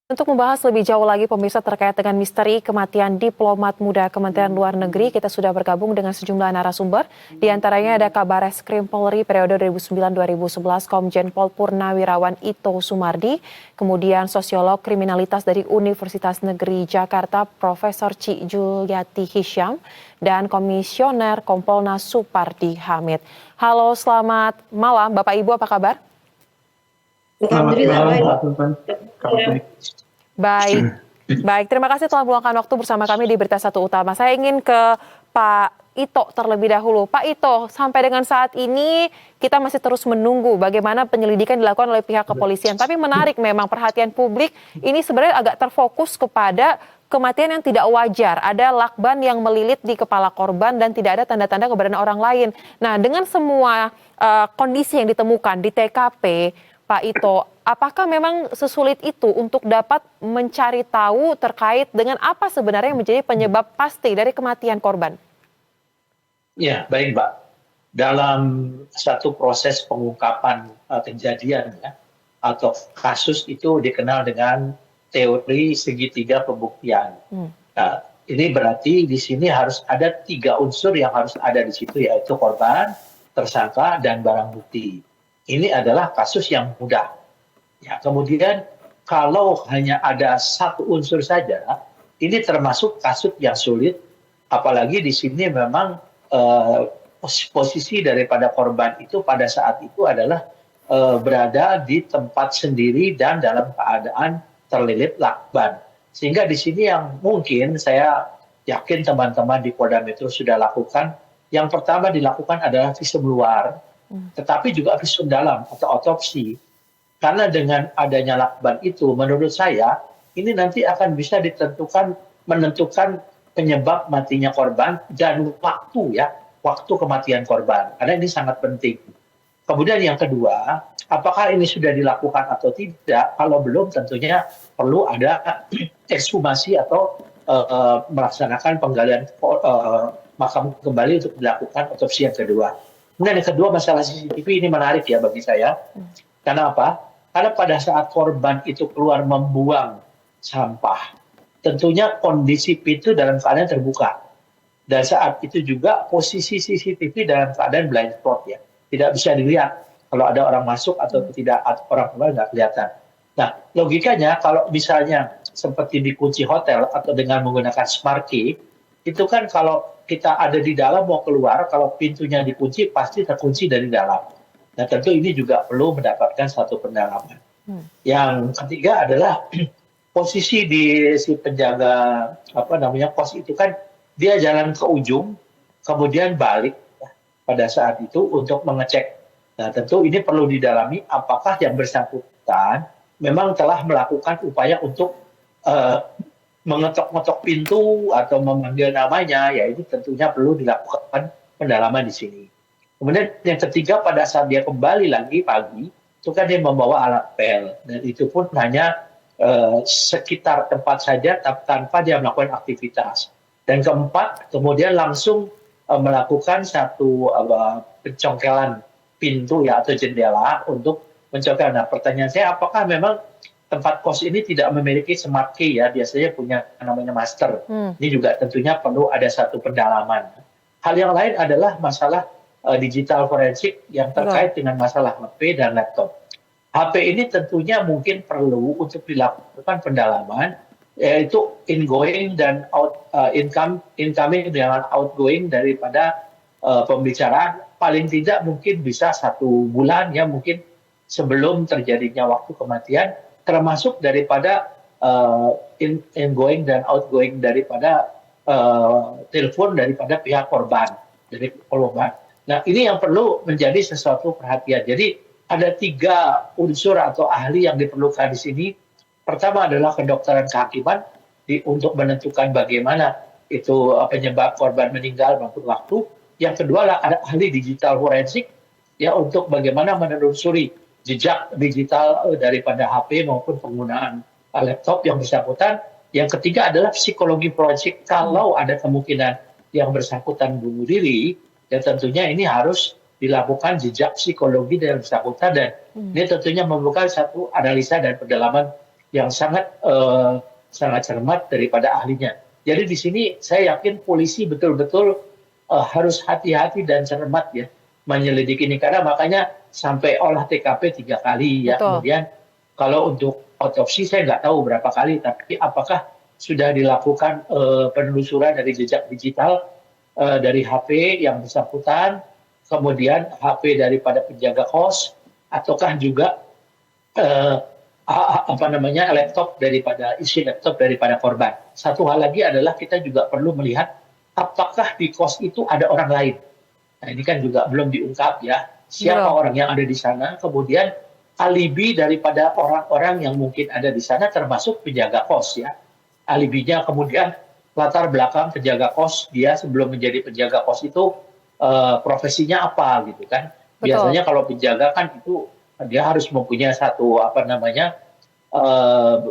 Untuk membahas lebih jauh lagi pemirsa terkait dengan misteri kematian diplomat muda Kementerian Luar Negeri, kita sudah bergabung dengan sejumlah narasumber. Di antaranya ada Kabareskrim Polri periode 2009-2011 Komjen Pol Purnawirawan Ito Sumardi, kemudian sosiolog kriminalitas dari Universitas Negeri Jakarta Profesor Ci Juliati Hisyam, dan Komisioner Kompolnas Supardi Hamid. Halo, selamat malam Bapak Ibu, apa kabar? Alhamdulillah baik. Baik, baik. Terima kasih telah meluangkan waktu bersama kami di Berita Satu Utama. Saya ingin ke Pak Ito terlebih dahulu. Pak Ito, sampai dengan saat ini kita masih terus menunggu bagaimana penyelidikan dilakukan oleh pihak kepolisian. Tapi menarik memang perhatian publik ini sebenarnya agak terfokus kepada kematian yang tidak wajar. Ada lakban yang melilit di kepala korban dan tidak ada tanda-tanda keberadaan orang lain. Nah, dengan semua kondisi yang ditemukan di TKP, Pak Ito, apakah memang sesulit itu untuk dapat mencari tahu terkait dengan apa sebenarnya yang menjadi penyebab pasti dari kematian korban? Ya, baik Mbak. Dalam satu proses pengungkapan kejadian ya, atau kasus itu dikenal dengan teori segitiga pembuktian. Nah, ini berarti di sini harus ada 3 unsur yang harus ada di situ, yaitu korban, tersangka, dan barang bukti. Ini adalah kasus yang mudah. Ya, kemudian kalau hanya ada satu unsur saja, ini termasuk kasus yang sulit, apalagi di sini memang posisi daripada korban itu pada saat itu adalah berada di tempat sendiri dan dalam keadaan terlilit lakban. Sehingga di sini yang mungkin saya yakin teman-teman di Polda Metro sudah lakukan, yang pertama dilakukan adalah visum luar, tetapi juga visum dalam atau otopsi. Karena dengan adanya lakban itu, menurut saya, ini nanti akan bisa menentukan penyebab matinya korban dan waktu kematian korban. Karena ini sangat penting. Kemudian yang kedua, apakah ini sudah dilakukan atau tidak? Kalau belum, tentunya perlu ada ekshumasi atau melaksanakan penggalian makam kembali untuk dilakukan otopsi yang kedua. Kemudian yang kedua, masalah CCTV ini menarik ya bagi saya. Karena apa? Karena pada saat korban itu keluar membuang sampah, tentunya kondisi pintu dalam keadaan terbuka. Dan saat itu juga posisi CCTV dalam keadaan blind spot ya. Tidak bisa dilihat kalau ada orang masuk atau tidak, orang keluar nggak kelihatan. Nah, logikanya kalau misalnya seperti dikunci hotel atau dengan menggunakan smart key, itu kan kalau kita ada di dalam mau keluar, kalau pintunya dikunci pasti terkunci dari dalam. Nah, tentu ini juga perlu mendapatkan satu pendalaman. Yang ketiga adalah posisi di si penjaga pos itu kan dia jalan ke ujung, kemudian balik pada saat itu untuk mengecek. Nah, tentu ini perlu didalami apakah yang bersangkutan memang telah melakukan upaya untuk mengetok-ngetok pintu atau memanggil namanya, ya ini tentunya perlu dilakukan pendalaman di sini. Kemudian yang ketiga, pada saat dia kembali lagi pagi, itu kan dia membawa alat pel, dan itu pun hanya sekitar tempat saja tanpa dia melakukan aktivitas. Dan keempat, kemudian langsung melakukan satu pencongkelan pintu ya atau jendela untuk mencongkel. Nah, pertanyaan saya, apakah memang tempat kos ini tidak memiliki smart key ya, biasanya punya namanya master. Ini juga tentunya perlu ada satu pendalaman. Hal yang lain adalah masalah digital forensik yang terkait dengan masalah HP dan laptop. HP ini tentunya mungkin perlu untuk dilakukan pendalaman, yaitu incoming dan incoming dengan outgoing daripada pembicaraan. Paling tidak mungkin bisa 1 bulan ya, mungkin sebelum terjadinya waktu kematian, termasuk daripada ingoing dan outgoing daripada telepon daripada pihak korban, dari korban. Nah, ini yang perlu menjadi sesuatu perhatian. Jadi ada 3 unsur atau ahli yang diperlukan di sini. Pertama adalah kedokteran kehakiman untuk menentukan bagaimana itu penyebab korban meninggal maupun waktu. Yang kedua adalah ada ahli digital forensik ya untuk bagaimana menelusuri jejak digital daripada HP maupun penggunaan laptop yang bersangkutan. Yang ketiga adalah psikologi forensik. Kalau ada kemungkinan yang bersangkutan bunuh diri, ya tentunya ini harus dilakukan jejak psikologi dari yang bersangkutan, dan ini tentunya memerlukan satu analisa dan pendalaman yang sangat cermat daripada ahlinya. Jadi di sini saya yakin polisi betul-betul harus hati-hati dan cermat ya menyelidiki ini, karena makanya sampai olah TKP 3 kali ya. Betul. Kemudian kalau untuk otopsi saya nggak tahu berapa kali, tapi apakah sudah dilakukan penelusuran dari jejak digital dari HP yang bersangkutan, kemudian HP daripada penjaga kos, ataukah juga eh, isi laptop daripada korban. Satu hal lagi adalah kita juga perlu melihat apakah di kos itu ada orang lain. Nah, ini kan juga belum diungkap ya, siapa Belum. orang yang ada di sana, kemudian alibi daripada orang-orang yang mungkin ada di sana termasuk penjaga kos ya. Alibinya, kemudian latar belakang penjaga kos, dia sebelum menjadi penjaga kos itu profesinya apa gitu kan. Betul. Biasanya kalau penjaga kan itu dia harus mempunyai satu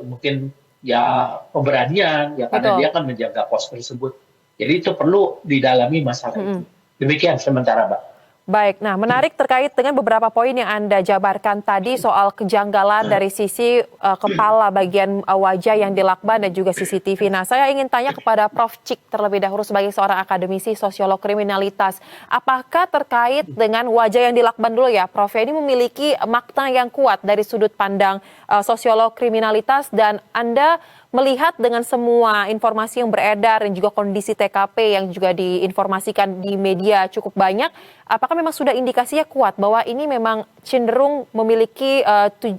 mungkin ya pemberanian ya, karena Betul. dia kan menjaga kos tersebut. Jadi itu perlu didalami masalah itu. Demikian sementara, Mbak. Baik, nah menarik terkait dengan beberapa poin yang Anda jabarkan tadi soal kejanggalan dari sisi kepala bagian wajah yang dilakban dan juga CCTV. Nah, saya ingin tanya kepada Prof. Cik terlebih dahulu sebagai seorang akademisi sosiolog kriminalitas. Apakah terkait dengan wajah yang dilakban dulu ya, Prof. Ini memiliki makna yang kuat dari sudut pandang sosiolog kriminalitas, dan Anda melihat dengan semua informasi yang beredar dan juga kondisi TKP yang juga diinformasikan di media cukup banyak, apakah memang sudah indikasinya kuat bahwa ini memang cenderung memiliki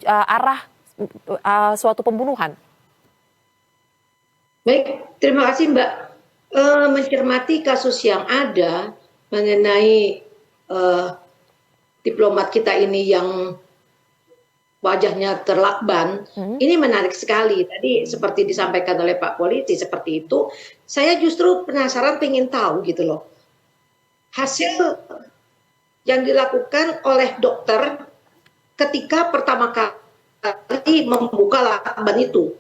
arah suatu pembunuhan? Baik, terima kasih Mbak. Mencermati kasus yang ada mengenai diplomat kita ini yang wajahnya terlakban, ini menarik sekali. Tadi seperti disampaikan oleh Pak Polisi seperti itu, saya justru penasaran, pengen tahu gitu loh. Hasil yang dilakukan oleh dokter ketika pertama kali membuka lakban itu.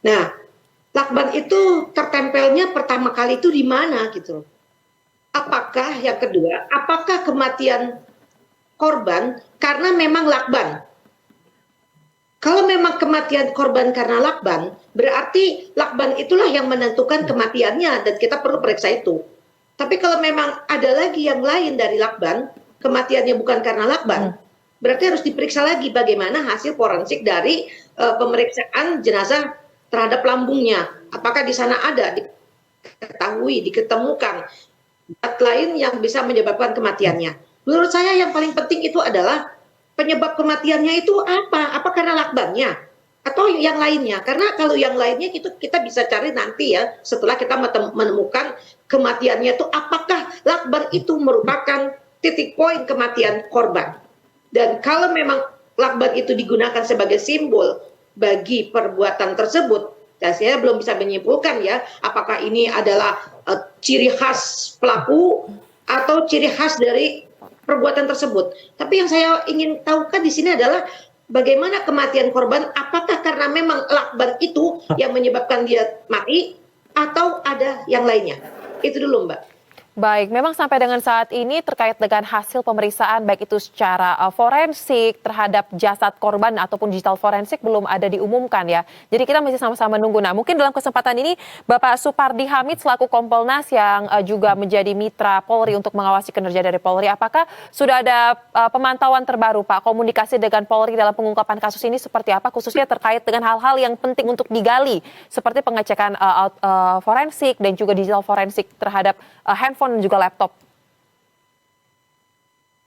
Nah, lakban itu tertempelnya pertama kali itu di mana gitu loh. Apakah yang kedua, apakah kematian korban karena memang lakban? Kalau memang kematian korban karena lakban, berarti lakban itulah yang menentukan kematiannya dan kita perlu periksa itu. Tapi kalau memang ada lagi yang lain dari lakban, kematiannya bukan karena lakban, berarti harus diperiksa lagi bagaimana hasil forensik dari pemeriksaan jenazah terhadap lambungnya. Apakah di sana ada diketahui, diketemukan zat lain yang bisa menyebabkan kematiannya. Menurut saya yang paling penting itu adalah penyebab kematiannya itu apa? Apa karena lakbannya? Atau yang lainnya? Karena kalau yang lainnya itu kita bisa cari nanti ya, setelah kita menemukan kematiannya itu apakah lakban itu merupakan titik poin kematian korban. Dan kalau memang lakban itu digunakan sebagai simbol bagi perbuatan tersebut, dan saya belum bisa menyimpulkan ya, apakah ini adalah ciri khas pelaku atau ciri khas dari perbuatan tersebut. Tapi yang saya ingin tahukan di sini adalah bagaimana kematian korban, apakah karena memang lakban itu yang menyebabkan dia mati atau ada yang lainnya. Itu dulu Mbak. Baik, memang sampai dengan saat ini terkait dengan hasil pemeriksaan baik itu secara forensik terhadap jasad korban ataupun digital forensik belum ada diumumkan ya. Jadi kita masih sama-sama menunggu. Nah, mungkin dalam kesempatan ini Bapak Supardi Hamid selaku Kompolnas yang juga menjadi mitra Polri untuk mengawasi kinerja dari Polri, apakah sudah ada pemantauan terbaru Pak, komunikasi dengan Polri dalam pengungkapan kasus ini seperti apa, khususnya terkait dengan hal-hal yang penting untuk digali seperti pengecekan forensik dan juga digital forensik terhadap handphone dan juga laptop?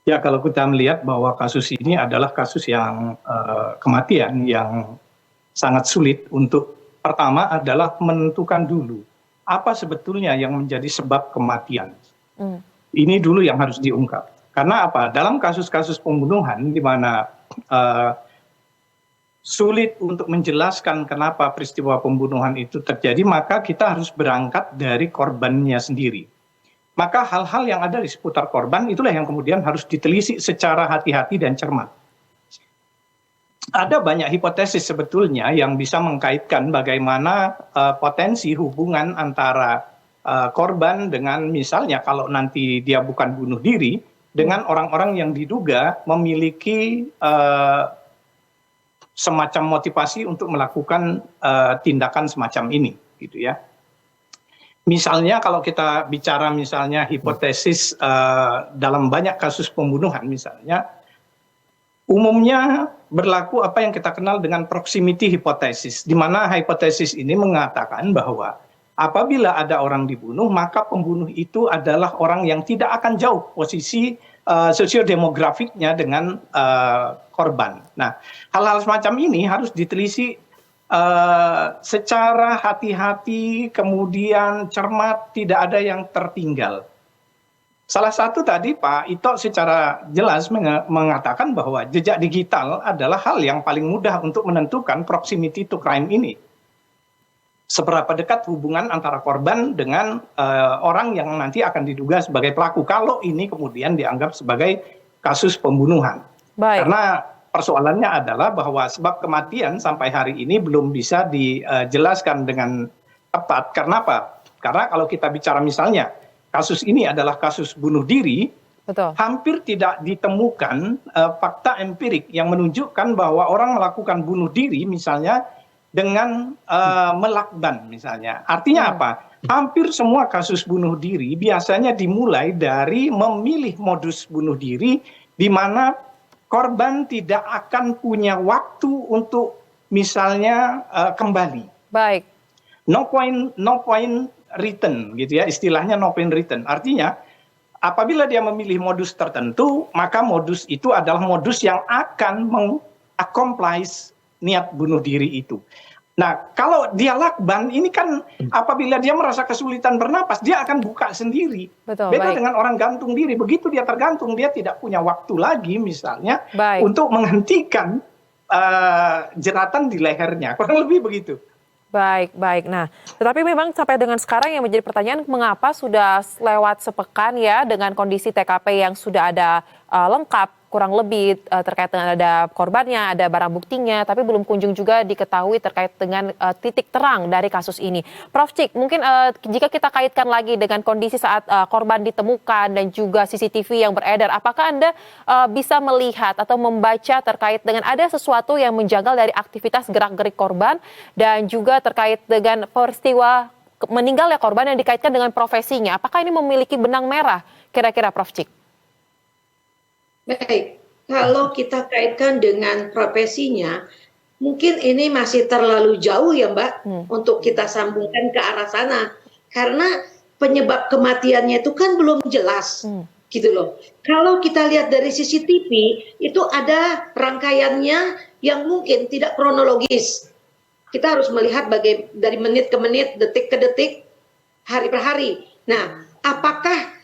Ya, kalau kita melihat bahwa kasus ini adalah kasus yang kematian yang sangat sulit untuk pertama adalah menentukan dulu apa sebetulnya yang menjadi sebab kematian. Ini dulu yang harus diungkap. Karena apa? Dalam kasus-kasus pembunuhan di mana sulit untuk menjelaskan kenapa peristiwa pembunuhan itu terjadi, maka kita harus berangkat dari korbannya sendiri. Maka hal-hal yang ada di seputar korban itulah yang kemudian harus ditelisik secara hati-hati dan cermat. Ada banyak hipotesis sebetulnya yang bisa mengkaitkan bagaimana potensi hubungan antara korban dengan misalnya kalau nanti dia bukan bunuh diri, dengan orang-orang yang diduga memiliki semacam motivasi untuk melakukan tindakan semacam ini, gitu ya. Misalnya kalau kita bicara misalnya hipotesis dalam banyak kasus pembunuhan misalnya, umumnya berlaku apa yang kita kenal dengan proximity hypothesis, di mana hipotesis ini mengatakan bahwa apabila ada orang dibunuh, maka pembunuh itu adalah orang yang tidak akan jauh posisi sosiodemografiknya dengan korban. Nah, hal-hal semacam ini harus diteliti secara hati-hati, kemudian cermat, tidak ada yang tertinggal. Salah satu tadi Pak Ito secara jelas mengatakan bahwa jejak digital adalah hal yang paling mudah untuk menentukan proximity to crime ini. Seberapa dekat hubungan antara korban dengan orang yang nanti akan diduga sebagai pelaku, kalau ini kemudian dianggap sebagai kasus pembunuhan. Baik. Karena persoalannya adalah bahwa sebab kematian sampai hari ini belum bisa dijelaskan dengan tepat. Karena apa? Karena kalau kita bicara misalnya, kasus ini adalah kasus bunuh diri, Betul. hampir tidak ditemukan fakta empirik yang menunjukkan bahwa orang melakukan bunuh diri misalnya dengan melakban misalnya. Artinya apa? Hampir semua kasus bunuh diri biasanya dimulai dari memilih modus bunuh diri di mana korban tidak akan punya waktu untuk misalnya kembali. Baik. No point return gitu ya, istilahnya no point return. Artinya apabila dia memilih modus tertentu, maka modus itu adalah modus yang akan mengaccomplish niat bunuh diri itu. Nah, kalau dia lakban, ini kan apabila dia merasa kesulitan bernapas, dia akan buka sendiri. Betul, Beda baik. dengan orang gantung diri. Begitu dia tergantung, dia tidak punya waktu lagi misalnya Baik. untuk menghentikan jeratan di lehernya. Kurang lebih begitu. Baik, baik. Nah, tetapi memang sampai dengan sekarang yang menjadi pertanyaan, mengapa sudah lewat sepekan ya dengan kondisi TKP yang sudah ada lengkap, kurang lebih terkait dengan ada korbannya, ada barang buktinya, tapi belum kunjung juga diketahui terkait dengan titik terang dari kasus ini. Prof. Cik, mungkin jika kita kaitkan lagi dengan kondisi saat korban ditemukan dan juga CCTV yang beredar, apakah Anda bisa melihat atau membaca terkait dengan ada sesuatu yang menjanggal dari aktivitas gerak-gerik korban dan juga terkait dengan peristiwa meninggalnya korban yang dikaitkan dengan profesinya? Apakah ini memiliki benang merah kira-kira Prof. Cik? Baik, kalau kita kaitkan dengan profesinya, mungkin ini masih terlalu jauh ya Mbak, untuk kita sambungkan ke arah sana. Karena penyebab kematiannya itu kan belum jelas, gitu loh. Kalau kita lihat dari CCTV, itu ada rangkaiannya yang mungkin tidak kronologis. Kita harus melihat dari menit ke menit, detik ke detik, hari per hari. Nah, apakah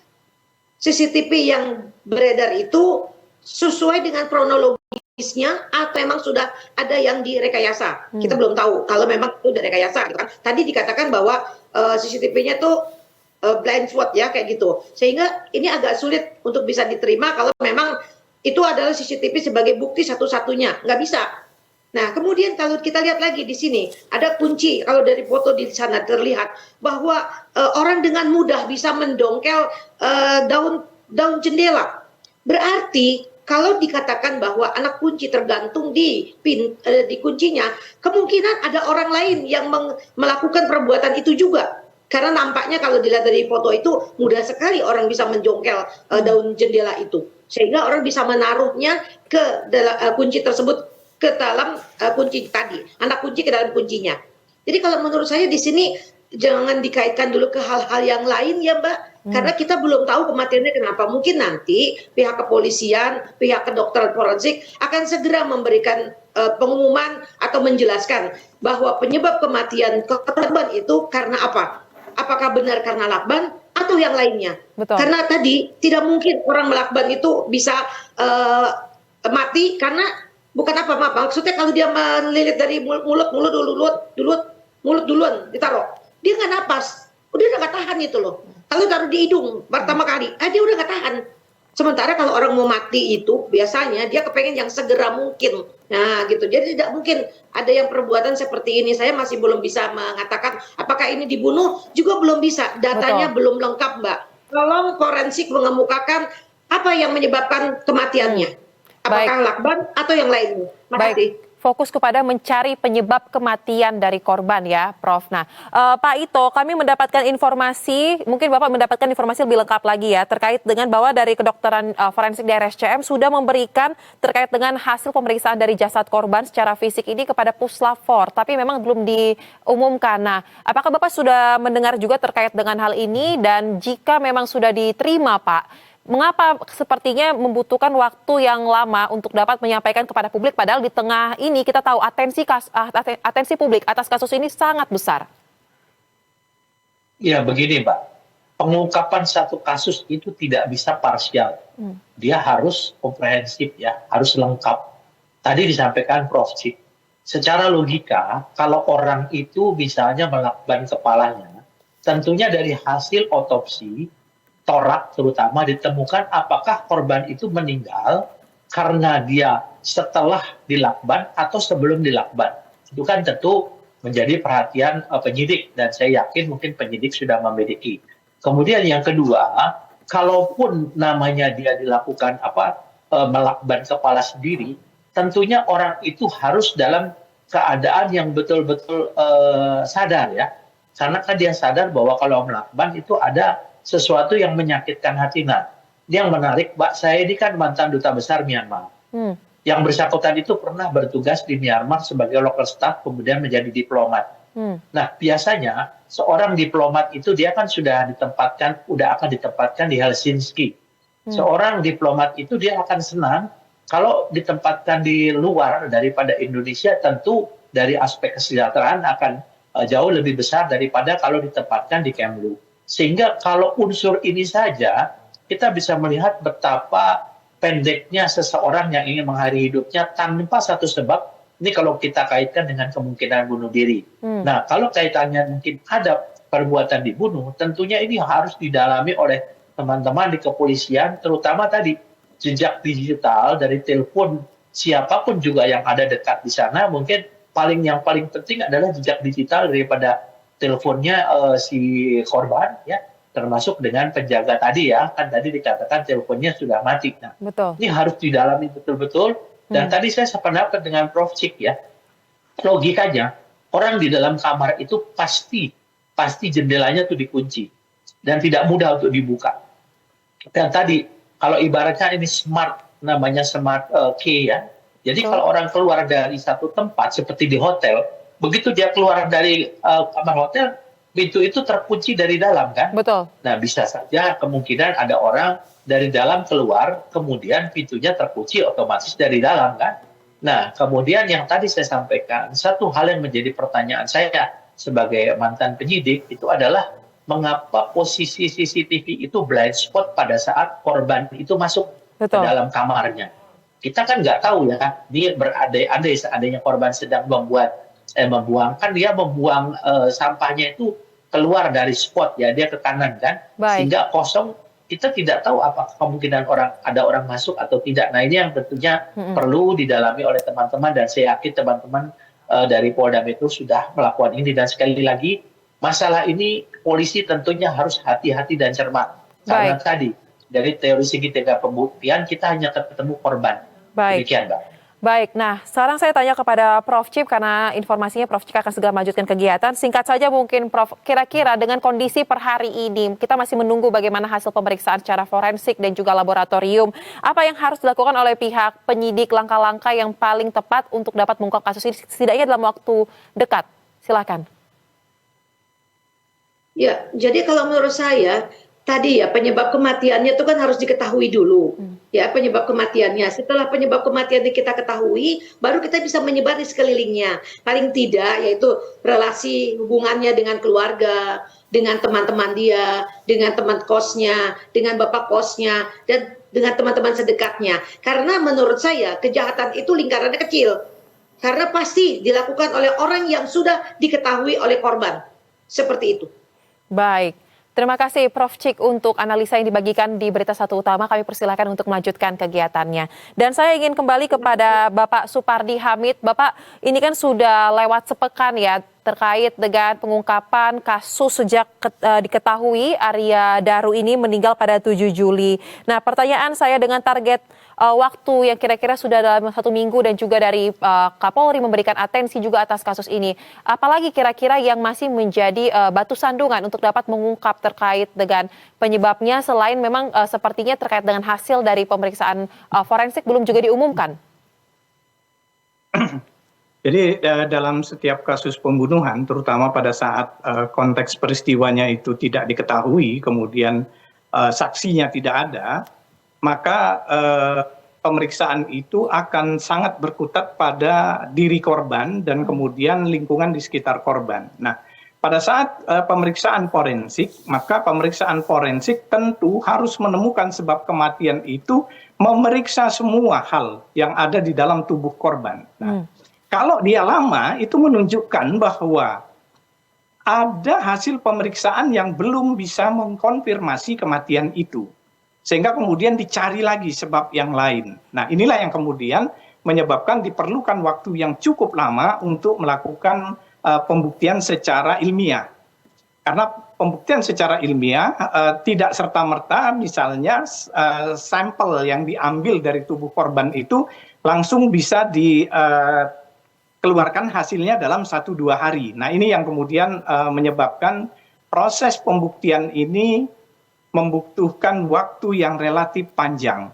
CCTV yang beredar itu sesuai dengan kronologisnya atau memang sudah ada yang direkayasa? Kita belum tahu kalau memang itu direkayasa gitu kan. Tadi dikatakan bahwa CCTV-nya tuh blind spot ya kayak gitu. Sehingga ini agak sulit untuk bisa diterima kalau memang itu adalah CCTV sebagai bukti satu-satunya. Nggak bisa. Nah, kemudian kalau kita lihat lagi di sini ada kunci. Kalau dari foto di sana terlihat bahwa orang dengan mudah bisa mendongkel daun jendela. Berarti kalau dikatakan bahwa anak kunci tergantung di kuncinya, kemungkinan ada orang lain yang melakukan perbuatan itu juga. Karena nampaknya kalau dilihat dari foto itu mudah sekali orang bisa menjongkel daun jendela itu, sehingga orang bisa menaruhnya ke kunci tersebut ke dalam kunci tadi, anak kunci ke dalam kuncinya. Jadi kalau menurut saya di sini jangan dikaitkan dulu ke hal-hal yang lain ya Mbak. Karena kita belum tahu kematiannya kenapa. Mungkin nanti pihak kepolisian, pihak kedokteran forensik akan segera memberikan pengumuman atau menjelaskan bahwa penyebab kematian korban itu karena apa? Apakah benar karena lakban atau yang lainnya? Betul. Karena tadi tidak mungkin orang melakban itu bisa mati karena bukan apa maksudnya kalau dia melilit dari mulut duluan ditaruh, dia nggak napas, udah nggak tahan itu loh. Kalau taruh di hidung pertama kali, dia udah nggak tahan. Sementara kalau orang mau mati itu biasanya dia kepengen yang segera mungkin. Nah gitu, jadi tidak mungkin ada yang perbuatan seperti ini. Saya masih belum bisa mengatakan apakah ini dibunuh, juga belum bisa. Datanya belum lengkap Mbak. Tolong forensik mengemukakan apa yang menyebabkan kematiannya. Apakah lakban atau yang lainnya. Makasih. Baik. fokus kepada mencari penyebab kematian dari korban ya, Prof. Nah, Pak Ito, kami mendapatkan informasi, mungkin Bapak mendapatkan informasi lebih lengkap lagi ya, terkait dengan bahwa dari kedokteran forensik di RSCM sudah memberikan terkait dengan hasil pemeriksaan dari jasad korban secara fisik ini kepada Puslap 4, tapi memang belum diumumkan. Nah, apakah Bapak sudah mendengar juga terkait dengan hal ini, dan jika memang sudah diterima, Pak, mengapa sepertinya membutuhkan waktu yang lama untuk dapat menyampaikan kepada publik, padahal di tengah ini kita tahu atensi publik atas kasus ini sangat besar? Ya begini Mbak, pengungkapan satu kasus itu tidak bisa parsial. Dia harus komprehensif ya, harus lengkap. Tadi disampaikan Prof. Cik, secara logika kalau orang itu misalnya melakban kepalanya, tentunya dari hasil otopsi, torak terutama ditemukan apakah korban itu meninggal karena dia setelah dilakban atau sebelum dilakban. Itu kan tentu menjadi perhatian penyidik, dan saya yakin mungkin penyidik sudah memiliki. Kemudian yang kedua, kalaupun namanya dia dilakukan melakban kepala sendiri, tentunya orang itu harus dalam keadaan yang betul-betul sadar ya. Karena kan dia sadar bahwa kalau melakban itu ada sesuatu yang menyakitkan hati. Nah, yang menarik, Mbak, saya ini kan mantan duta besar Myanmar. Yang bersangkutan itu pernah bertugas di Myanmar sebagai local staff, kemudian menjadi diplomat. Nah, biasanya seorang diplomat itu dia kan sudah akan ditempatkan di Helsinki. Seorang diplomat itu dia akan senang kalau ditempatkan di luar daripada Indonesia, tentu dari aspek kesejahteraan akan jauh lebih besar daripada kalau ditempatkan di Kemlu. Sehingga kalau unsur ini saja, kita bisa melihat betapa pendeknya seseorang yang ingin mengakhiri hidupnya tanpa satu sebab. Ini kalau kita kaitkan dengan kemungkinan bunuh diri. Nah, kalau kaitannya mungkin ada perbuatan dibunuh, tentunya ini harus didalami oleh teman-teman di kepolisian, terutama tadi jejak digital dari telepon siapapun juga yang ada dekat di sana. Mungkin yang paling penting adalah jejak digital daripada teleponnya si korban ya, termasuk dengan penjaga tadi ya, kan tadi dikatakan teleponnya sudah mati. Nah, Betul. ini harus didalami betul-betul. Dan tadi saya sependapat dengan Prof. Cik ya, logikanya orang di dalam kamar itu pasti jendelanya tuh dikunci dan tidak mudah untuk dibuka. Dan tadi kalau ibaratnya ini namanya smart key ya. Jadi kalau orang keluar dari satu tempat seperti di hotel, begitu dia keluar dari kamar hotel, pintu itu terkunci dari dalam kan? Betul. Nah, bisa saja kemungkinan ada orang dari dalam keluar, kemudian pintunya terkunci otomatis dari dalam kan? Nah, kemudian yang tadi saya sampaikan, satu hal yang menjadi pertanyaan saya sebagai mantan penyidik itu adalah mengapa posisi CCTV itu blind spot pada saat korban itu masuk ke dalam kamarnya. Kita kan nggak tahu ya, dia berandai-andai seandainya korban sedang membuang, kan dia membuang sampahnya itu keluar dari spot ya, dia ke kanan kan, sehingga kosong. Kita tidak tahu apakah kemungkinan ada orang masuk atau tidak. Nah, ini yang tentunya perlu didalami oleh teman-teman, dan saya yakin teman-teman dari Polda Metro sudah melakukan ini. Dan sekali lagi, masalah ini polisi tentunya harus hati-hati dan cermat. Karena tadi dari teori segitiga pembuktian kita hanya ketemu korban. Demikian, Mbak. Baik, nah sekarang saya tanya kepada Prof. Cip, karena informasinya Prof. Cip akan segera melanjutkan kegiatan. Singkat saja mungkin Prof, kira-kira dengan kondisi per hari ini, kita masih menunggu bagaimana hasil pemeriksaan secara forensik dan juga laboratorium. Apa yang harus dilakukan oleh pihak penyidik, langkah-langkah yang paling tepat untuk dapat mengungkap kasus ini setidaknya dalam waktu dekat? Silakan. Ya, jadi kalau menurut saya, tadi ya penyebab kematiannya itu kan harus diketahui dulu. Ya, penyebab kematiannya. Setelah penyebab kematiannya kita ketahui, baru kita bisa menyebar di sekelilingnya. Paling tidak yaitu relasi hubungannya dengan keluarga, dengan teman-teman dia, dengan teman kosnya, dengan bapak kosnya, dan dengan teman-teman sedekatnya. Karena menurut saya kejahatan itu lingkarannya kecil. Karena pasti dilakukan oleh orang yang sudah diketahui oleh korban. Seperti itu. Baik. Terima kasih Prof. Cik untuk analisa yang dibagikan di Berita Satu Utama. Kami persilakan untuk melanjutkan kegiatannya. Dan saya ingin kembali kepada Bapak Supardi Hamid. Bapak, ini kan sudah lewat sepekan ya terkait dengan pengungkapan kasus sejak diketahui Arya Daru ini meninggal pada 7 Juli. Nah, pertanyaan saya dengan target waktu yang kira-kira sudah dalam 1 minggu dan juga dari Kapolri memberikan atensi juga atas kasus ini. Apalagi kira-kira yang masih menjadi batu sandungan untuk dapat mengungkap terkait dengan penyebabnya selain memang sepertinya terkait dengan hasil dari pemeriksaan forensik belum juga diumumkan. Jadi dalam setiap kasus pembunuhan, terutama pada saat konteks peristiwanya itu tidak diketahui, kemudian saksinya tidak ada, maka pemeriksaan itu akan sangat berkutat pada diri korban dan kemudian lingkungan di sekitar korban. Nah, pada saat pemeriksaan forensik, maka pemeriksaan forensik tentu harus menemukan sebab kematian itu, memeriksa semua hal yang ada di dalam tubuh korban. Nah, kalau dia lama, itu menunjukkan bahwa ada hasil pemeriksaan yang belum bisa mengkonfirmasi kematian itu. Sehingga kemudian dicari lagi sebab yang lain. Nah, inilah yang kemudian menyebabkan diperlukan waktu yang cukup lama untuk melakukan pembuktian secara ilmiah. Karena pembuktian secara ilmiah tidak serta-merta misalnya sampel yang diambil dari tubuh korban itu langsung bisa keluarkan hasilnya dalam 1-2 hari. Nah, ini yang kemudian menyebabkan proses pembuktian ini membutuhkan waktu yang relatif panjang.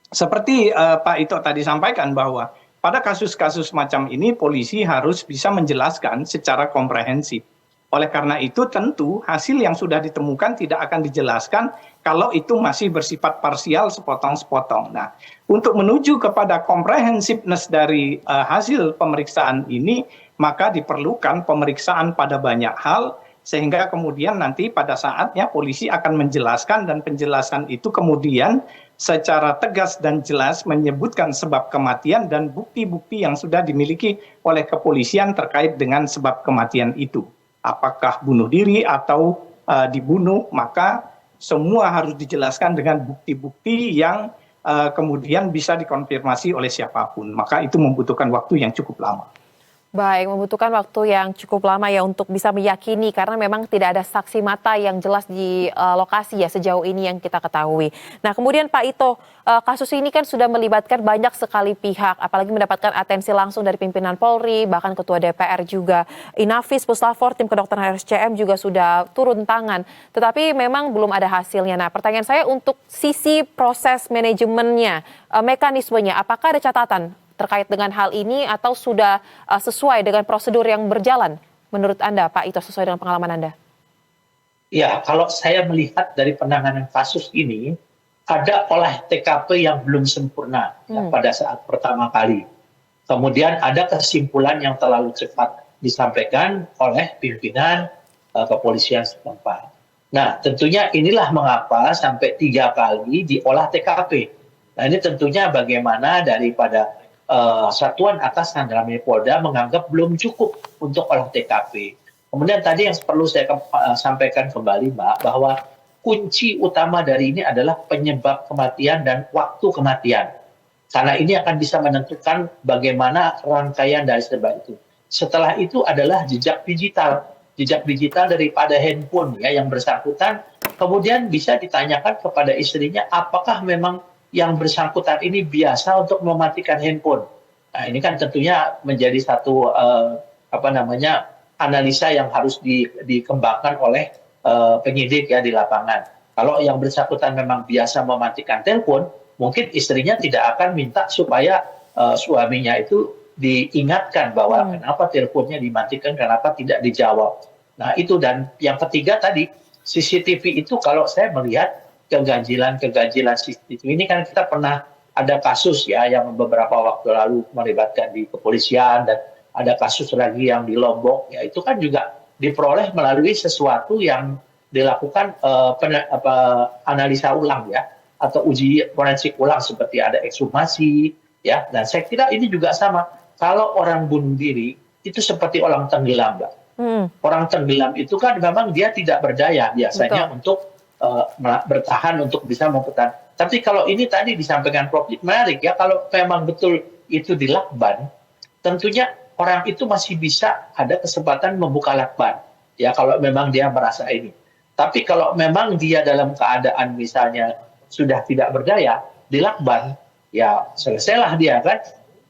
Seperti Pak Ito tadi sampaikan bahwa pada kasus-kasus macam ini polisi harus bisa menjelaskan secara komprehensif. Oleh karena itu tentu hasil yang sudah ditemukan tidak akan dijelaskan kalau itu masih bersifat parsial sepotong-sepotong. Nah, untuk menuju kepada comprehensiveness dari hasil pemeriksaan ini, maka diperlukan pemeriksaan pada banyak hal, sehingga kemudian nanti pada saatnya polisi akan menjelaskan dan penjelasan itu kemudian secara tegas dan jelas menyebutkan sebab kematian dan bukti-bukti yang sudah dimiliki oleh kepolisian terkait dengan sebab kematian itu. Apakah bunuh diri atau dibunuh, maka semua harus dijelaskan dengan bukti-bukti yang kemudian bisa dikonfirmasi oleh siapapun. Maka itu membutuhkan waktu yang cukup lama. Baik, membutuhkan waktu yang cukup lama ya untuk bisa meyakini karena memang tidak ada saksi mata yang jelas di lokasi ya sejauh ini yang kita ketahui. Nah, kemudian Pak Ito, kasus ini kan sudah melibatkan banyak sekali pihak, apalagi mendapatkan atensi langsung dari pimpinan Polri, bahkan Ketua DPR juga. Inavis, Puslapor, tim kedokteran RSCM juga sudah turun tangan. Tetapi memang belum ada hasilnya. Nah, pertanyaan saya untuk sisi proses manajemennya, mekanismenya, apakah ada catatan terkait dengan hal ini atau sudah sesuai dengan prosedur yang berjalan menurut Anda, Pak Ito, sesuai dengan pengalaman Anda? Ya, kalau saya melihat dari penanganan kasus ini, ada olah TKP yang belum sempurna ya, pada saat pertama kali. Kemudian ada kesimpulan yang terlalu cepat disampaikan oleh pimpinan kepolisian setempat. Nah, tentunya inilah mengapa sampai 3 kali diolah TKP. Nah, ini tentunya bagaimana daripada Satuan Atasan dalam Polda menganggap belum cukup untuk olah TKP. Kemudian tadi yang perlu saya sampaikan kembali, Mbak, bahwa kunci utama dari ini adalah penyebab kematian dan waktu kematian. Karena ini akan bisa menentukan bagaimana rangkaian dari sebab itu. Setelah itu adalah jejak digital daripada handphone ya yang bersangkutan. Kemudian bisa ditanyakan kepada istrinya apakah memang yang bersangkutan ini biasa untuk mematikan handphone. Nah, ini kan tentunya menjadi satu analisa yang harus dikembangkan oleh penyidik ya di lapangan. Kalau yang bersangkutan memang biasa mematikan telepon, mungkin istrinya tidak akan minta supaya suaminya itu diingatkan bahwa kenapa teleponnya dimatikan, kenapa tidak dijawab. Nah, itu. Dan yang ketiga tadi, CCTV itu kalau saya melihat keganjilan CCTV ini kan kita pernah ada kasus ya yang beberapa waktu lalu melibatkan di kepolisian dan ada kasus lagi yang di Lombok ya itu kan juga diperoleh melalui sesuatu yang dilakukan analisa ulang ya atau uji forensik ulang seperti ada ekshumasi ya dan saya kira ini juga sama kalau orang bunuh diri itu seperti orang tenggelam Mbak. Orang tenggelam itu kan memang dia tidak berdaya biasanya untuk bertahan untuk bisa mempertahan. Tapi kalau ini tadi disampaikan Prof. menarik ya, kalau memang betul itu di lakban, tentunya orang itu masih bisa ada kesempatan membuka lakban. Ya kalau memang dia merasa ini. Tapi kalau memang dia dalam keadaan misalnya sudah tidak berdaya, di lakban, ya selesailah dia kan.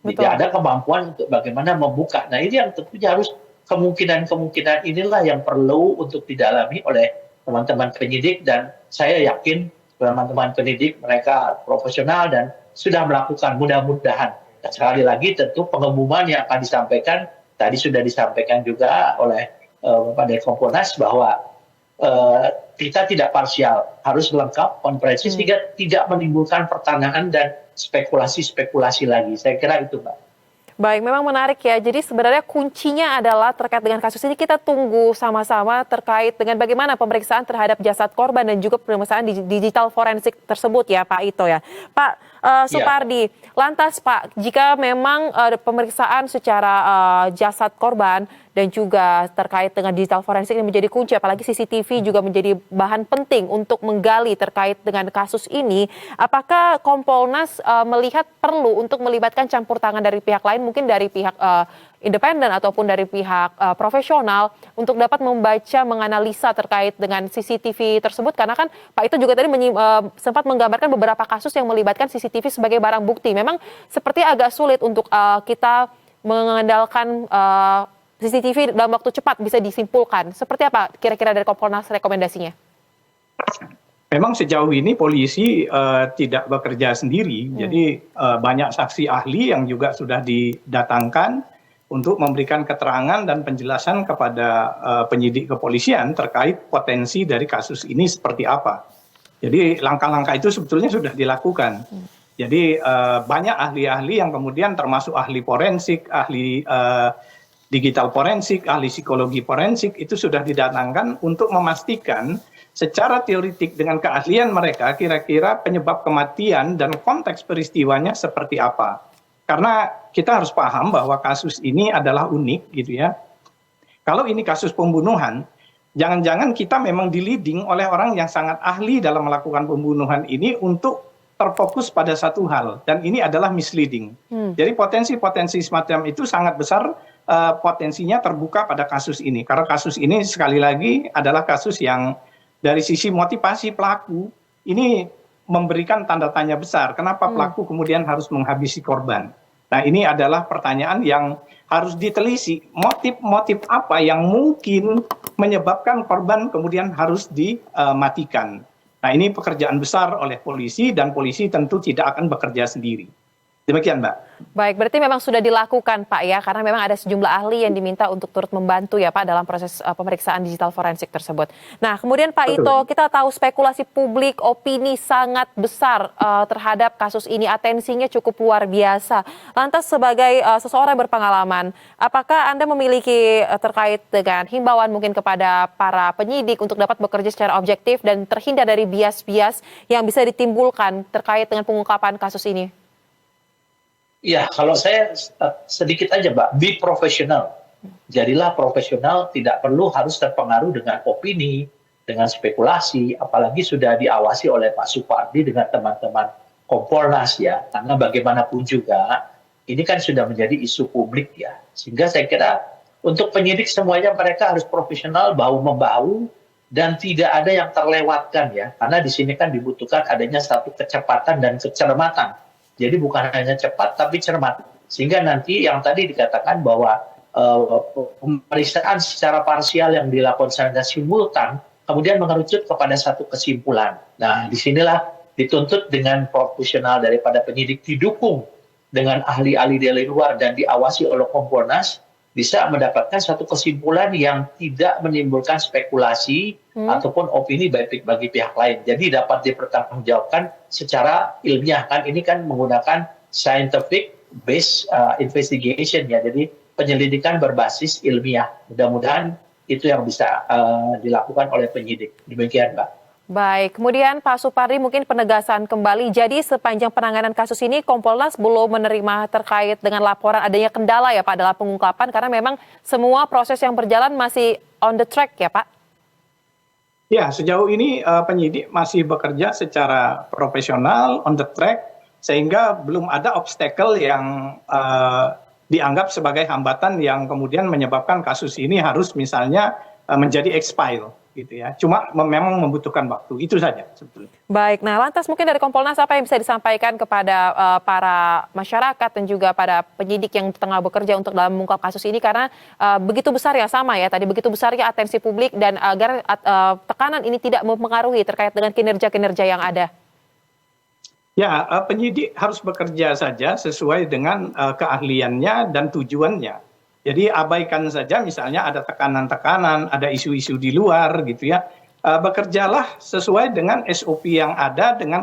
Tidak Betul. ada kemampuan untuk bagaimana membuka. Nah ini yang tentunya harus kemungkinan-kemungkinan inilah yang perlu untuk didalami oleh teman-teman penyidik, dan saya yakin teman-teman penyidik mereka profesional dan sudah melakukan, mudah-mudahan. Dan sekali lagi tentu pengumuman yang akan disampaikan tadi sudah disampaikan juga oleh Bapak Dari Kompolnas bahwa kita tidak parsial, harus lengkap, komprehensif sehingga tidak menimbulkan pertanyaan dan spekulasi-spekulasi lagi. Saya kira itu, Mbak. Baik, memang menarik ya. Jadi sebenarnya kuncinya adalah terkait dengan kasus ini, kita tunggu sama-sama terkait dengan bagaimana pemeriksaan terhadap jasad korban dan juga pemeriksaan digital forensik tersebut ya Pak Ito ya. Pak Supardi, lantas Pak, jika memang pemeriksaan secara jasad korban dan juga terkait dengan digital forensik ini menjadi kunci, apalagi CCTV juga menjadi bahan penting untuk menggali terkait dengan kasus ini, apakah Kompolnas melihat perlu untuk melibatkan campur tangan dari pihak lain, mungkin dari pihak independen ataupun dari pihak profesional untuk dapat membaca, menganalisa terkait dengan CCTV tersebut, karena kan Pak itu juga tadi sempat menggambarkan beberapa kasus yang melibatkan CCTV sebagai barang bukti. Memang seperti agak sulit untuk kita mengandalkan CCTV dalam waktu cepat bisa disimpulkan. Seperti apa kira-kira dari Kompolnas rekomendasinya? Memang sejauh ini polisi tidak bekerja sendiri, jadi banyak saksi ahli yang juga sudah didatangkan untuk memberikan keterangan dan penjelasan kepada penyidik kepolisian terkait potensi dari kasus ini seperti apa. Jadi langkah-langkah itu sebetulnya sudah dilakukan. Jadi banyak ahli-ahli yang kemudian termasuk ahli forensik, ahli digital forensik, ahli psikologi forensik itu sudah didatangkan untuk memastikan secara teoritik dengan keahlian mereka kira-kira penyebab kematian dan konteks peristiwanya seperti apa. Karena kita harus paham bahwa kasus ini adalah unik gitu ya. Kalau ini kasus pembunuhan, jangan-jangan kita memang di-leading oleh orang yang sangat ahli dalam melakukan pembunuhan ini untuk terfokus pada satu hal, dan ini adalah misleading. Jadi potensi-potensi semacam itu sangat besar potensinya terbuka pada kasus ini. Karena kasus ini sekali lagi adalah kasus yang dari sisi motivasi pelaku ini memberikan tanda tanya besar. Kenapa pelaku kemudian harus menghabisi korban? Nah ini adalah pertanyaan yang harus ditelisi. Motif-motif apa yang mungkin menyebabkan korban kemudian harus dimatikan. Nah ini pekerjaan besar oleh polisi, dan polisi tentu tidak akan bekerja sendiri. Demikian, Mbak. Baik, berarti memang sudah dilakukan Pak ya, karena memang ada sejumlah ahli yang diminta untuk turut membantu ya Pak dalam proses pemeriksaan digital forensik tersebut. Nah kemudian Pak Ito, kita tahu spekulasi publik, opini sangat besar terhadap kasus ini, atensinya cukup luar biasa. Lantas sebagai seseorang yang berpengalaman, apakah Anda memiliki terkait dengan himbauan mungkin kepada para penyidik untuk dapat bekerja secara objektif dan terhindar dari bias-bias yang bisa ditimbulkan terkait dengan pengungkapan kasus ini? Ya, kalau saya sedikit aja, Mbak, be profesional. Jadilah profesional, tidak perlu harus terpengaruh dengan opini, dengan spekulasi, apalagi sudah diawasi oleh Pak Supardi dengan teman-teman Kompolnas ya. Karena bagaimanapun juga, ini kan sudah menjadi isu publik ya. Sehingga saya kira untuk penyidik semuanya mereka harus profesional, bahu-membahu, dan tidak ada yang terlewatkan ya. Karena di sini kan dibutuhkan adanya satu kecepatan dan kecermatan. Jadi bukan hanya cepat tapi cermat. Sehingga nanti yang tadi dikatakan bahwa pemeriksaan secara parsial yang dilakukan secara simultan kemudian mengerucut kepada satu kesimpulan. Nah, disinilah dituntut dengan profesional daripada penyidik didukung dengan ahli-ahli dari luar dan diawasi oleh Kompolnas bisa mendapatkan satu kesimpulan yang tidak menimbulkan spekulasi ataupun opini bagi pihak lain. Jadi dapat dipertanggungjawabkan secara ilmiah. Kan ini kan menggunakan scientific based investigation ya. Jadi penyelidikan berbasis ilmiah. Mudah-mudahan itu yang bisa dilakukan oleh penyidik. Demikian, Mbak. Baik, kemudian Pak Supardi mungkin penegasan kembali. Jadi sepanjang penanganan kasus ini Kompolnas belum menerima terkait dengan laporan adanya kendala ya Pak dalam pengungkapan, karena memang semua proses yang berjalan masih on the track ya Pak? Ya, sejauh ini penyidik masih bekerja secara profesional, on the track, sehingga belum ada obstacle yang dianggap sebagai hambatan yang kemudian menyebabkan kasus ini harus misalnya menjadi expire. gitu ya. Cuma memang membutuhkan waktu, itu saja sebetulnya. Baik, nah lantas mungkin dari Kompolnas apa yang bisa disampaikan kepada para masyarakat dan juga pada penyidik yang tengah bekerja untuk dalam mengungkap kasus ini karena begitu besar ya sama ya tadi begitu besarnya atensi publik dan agar tekanan ini tidak mempengaruhi terkait dengan kinerja-kinerja yang ada. Ya, penyidik harus bekerja saja sesuai dengan keahliannya dan tujuannya. Jadi abaikan saja misalnya ada tekanan-tekanan, ada isu-isu di luar gitu ya. Bekerjalah sesuai dengan SOP yang ada dengan